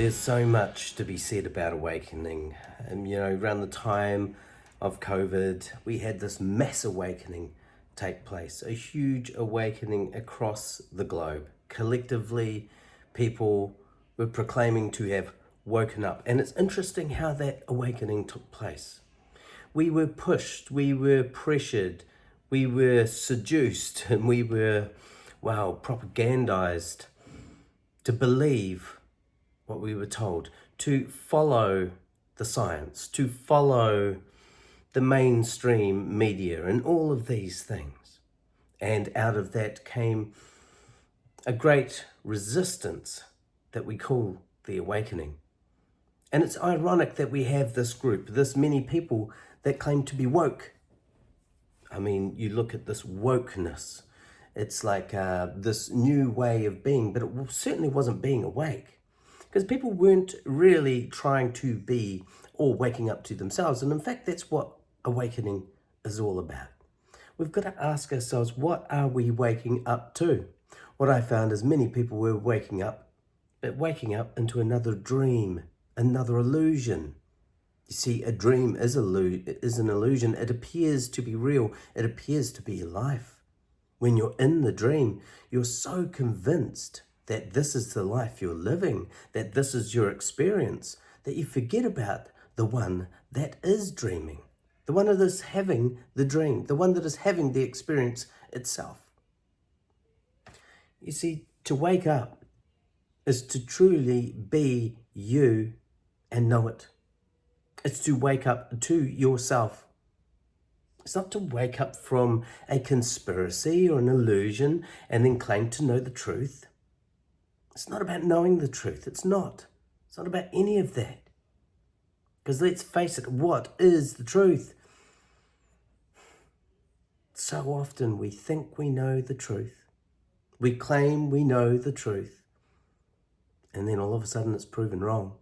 There's so much to be said about awakening. And around the time of COVID, we had this mass awakening take place, a huge awakening across the globe. Collectively, people were proclaiming to have woken up. And it's interesting how that awakening took place. We were pushed, we were pressured, we were seduced, and we were, propagandized to believe what we were told, to follow the science, to follow the mainstream media and all of these things. And out of that came a great resistance that we call the awakening. And it's ironic that we have this group, this many people that claim to be woke. I mean, you look at this wokeness, it's like this new way of being, but it certainly wasn't being awake. Because people weren't really trying to be or waking up to themselves. And in fact, that's what awakening is all about. We've got to ask ourselves, what are we waking up to? What I found is many people were waking up, but waking up into another dream, another illusion. You see, a dream is an illusion. It appears to be real. It appears to be life. When you're in the dream, you're so convinced that this is the life you're living, that this is your experience, that you forget about the one that is dreaming, the one that is having the dream, the one that is having the experience itself. You see, to wake up is to truly be you and know it. It's to wake up to yourself. It's not to wake up from a conspiracy or an illusion and then claim to know the truth. It's not about knowing the truth. It's not. It's not about any of that. Because let's face it, what is the truth? So often we think we know the truth. We claim we know the truth. And then all of a sudden it's proven wrong.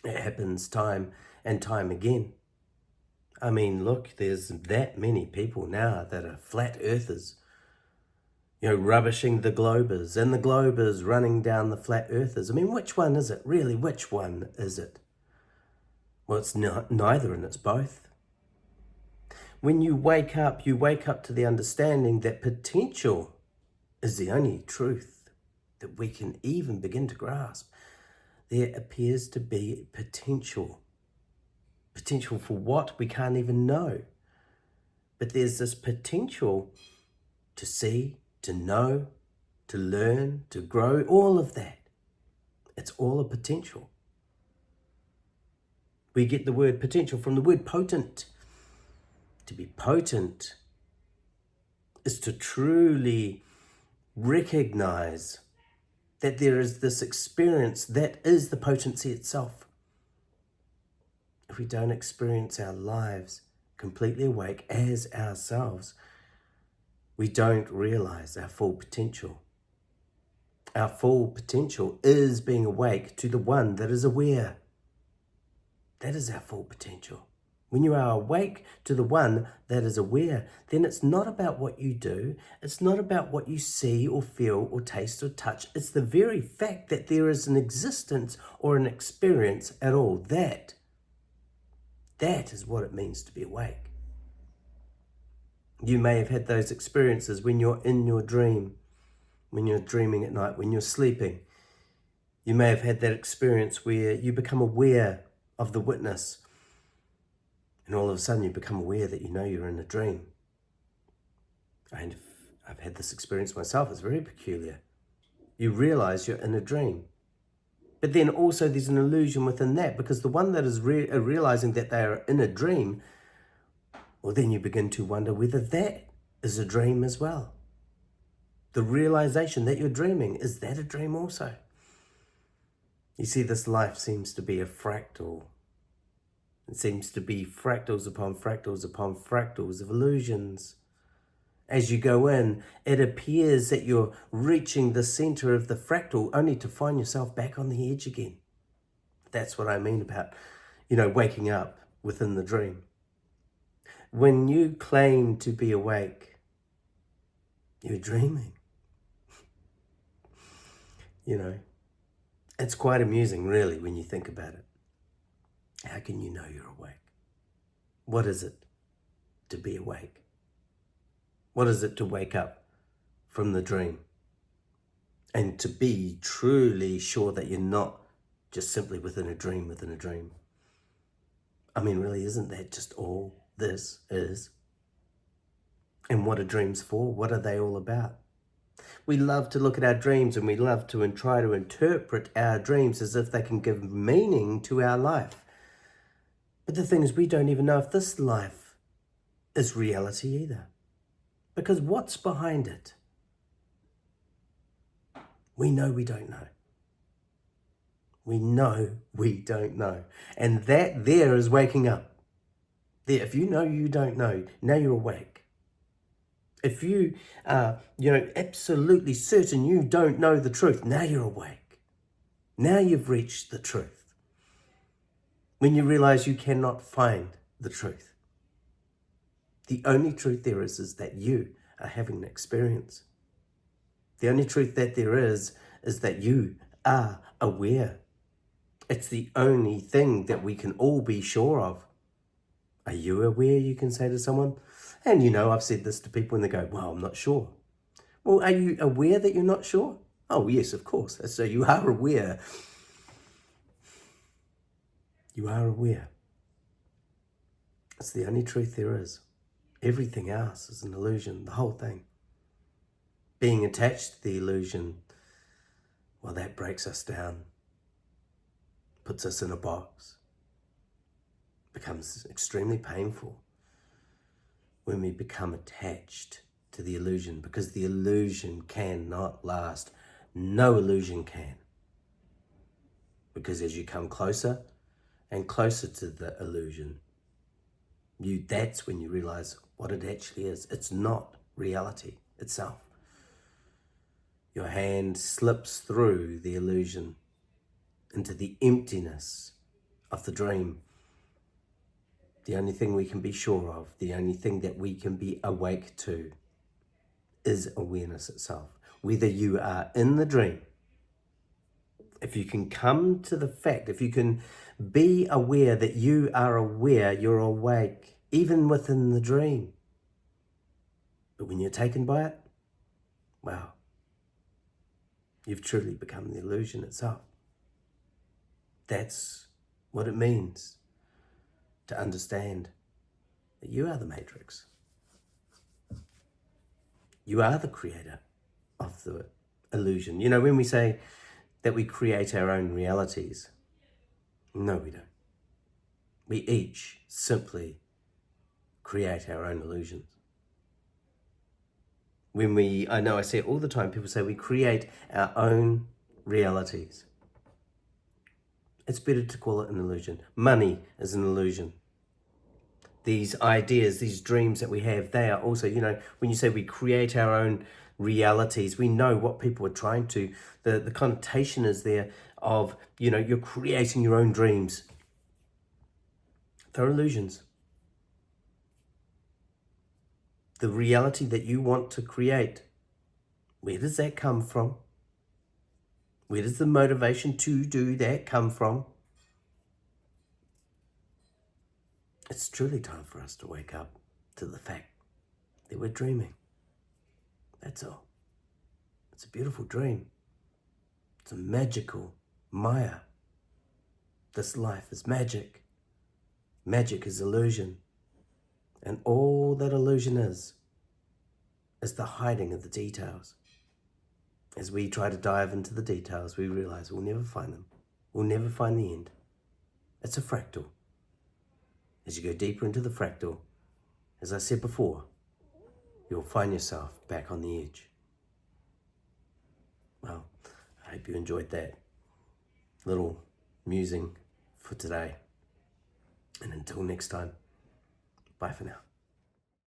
It happens time and time again. I mean, look, there's that many people now that are flat earthers. Rubbishing the globers, and the globers running down the flat earthers. I mean, which one is it? Really, which one is it? Well, it's neither, and it's both. When you wake up to the understanding that potential is the only truth that we can even begin to grasp. There appears to be potential. Potential for what? We can't even know. But there's this potential to see, to know, to learn, to grow, all of that. It's all a potential. We get the word potential from the word potent. To be potent is to truly recognize that there is this experience that is the potency itself. If we don't experience our lives completely awake as ourselves, we don't realize our full potential. Our full potential is being awake to the one that is aware. That is our full potential. When you are awake to the one that is aware, then it's not about what you do. It's not about what you see or feel or taste or touch. It's the very fact that there is an existence or an experience at all. That is what it means to be awake. You may have had those experiences when you're in your dream, when you're dreaming at night, when you're sleeping. You may have had that experience where you become aware of the witness, and all of a sudden you become aware that you know you're in a dream. And I've had this experience myself. It's very peculiar. You realize you're in a dream. But then also there's an illusion within that, because the one that is realizing that they are in a dream, well, then you begin to wonder whether that is a dream as well. The realization that you're dreaming, is that a dream also? You see, this life seems to be a fractal. It seems to be fractals upon fractals upon fractals of illusions. As you go in, it appears that you're reaching the center of the fractal only to find yourself back on the edge again. That's what I mean about, waking up within the dream. When you claim to be awake, you're dreaming. It's quite amusing, really, when you think about it. How can you know you're awake? What is it to be awake? What is it to wake up from the dream? And to be truly sure that you're not just simply within a dream within a dream. I mean, really, isn't that just all this is? And what are dreams for? What are they all about? We love to look at our dreams, and we love to try to interpret our dreams as if they can give meaning to our life. But the thing is, we don't even know if this life is reality either. Because what's behind it? We know we don't know. We know we don't know. And that there is waking up. There, if you know you don't know, now you're awake. If you are, absolutely certain you don't know the truth, now you're awake. Now you've reached the truth. When you realize you cannot find the truth. The only truth there is that you are having an experience. The only truth that there is that you are aware. It's the only thing that we can all be sure of. Are you aware, you can say to someone? And I've said this to people and they go, well, I'm not sure. Well, are you aware that you're not sure? Oh, yes, of course. So you are aware. You are aware. It's the only truth there is. Everything else is an illusion, the whole thing. Being attached to the illusion, well, that breaks us down, puts us in a box, becomes extremely painful when we become attached to the illusion, because the illusion cannot last. No illusion can. Because as you come closer and closer to the illusion, that's when you realize what it actually is. It's not reality itself. Your hand slips through the illusion into the emptiness of the dream. The only thing we can be sure of, the only thing that we can be awake to, is awareness itself. Whether you are in the dream, if you can come to the fact, if you can be aware that you are aware, you're awake, even within the dream. But when you're taken by it, wow, you've truly become the illusion itself. That's what it means to understand that you are the matrix. You are the creator of the illusion. When we say that we create our own realities, no, we don't. We each simply create our own illusions. I know I say it all the time, people say we create our own realities. It's better to call it an illusion. Money is an illusion. These ideas, these dreams that we have, they are also, when you say we create our own realities, we know what people are trying to, the connotation is there of, you're creating your own dreams. They're illusions. The reality that you want to create, where does that come from? Where does the motivation to do that come from? It's truly time for us to wake up to the fact that we're dreaming. That's all. It's a beautiful dream. It's a magical Maya. This life is magic. Magic is illusion. And all that illusion is the hiding of the details. As we try to dive into the details, we realize we'll never find them. We'll never find the end. It's a fractal. As you go deeper into the fractal, as I said before, you'll find yourself back on the edge. Well, I hope you enjoyed that little musing for today. And until next time, bye for now.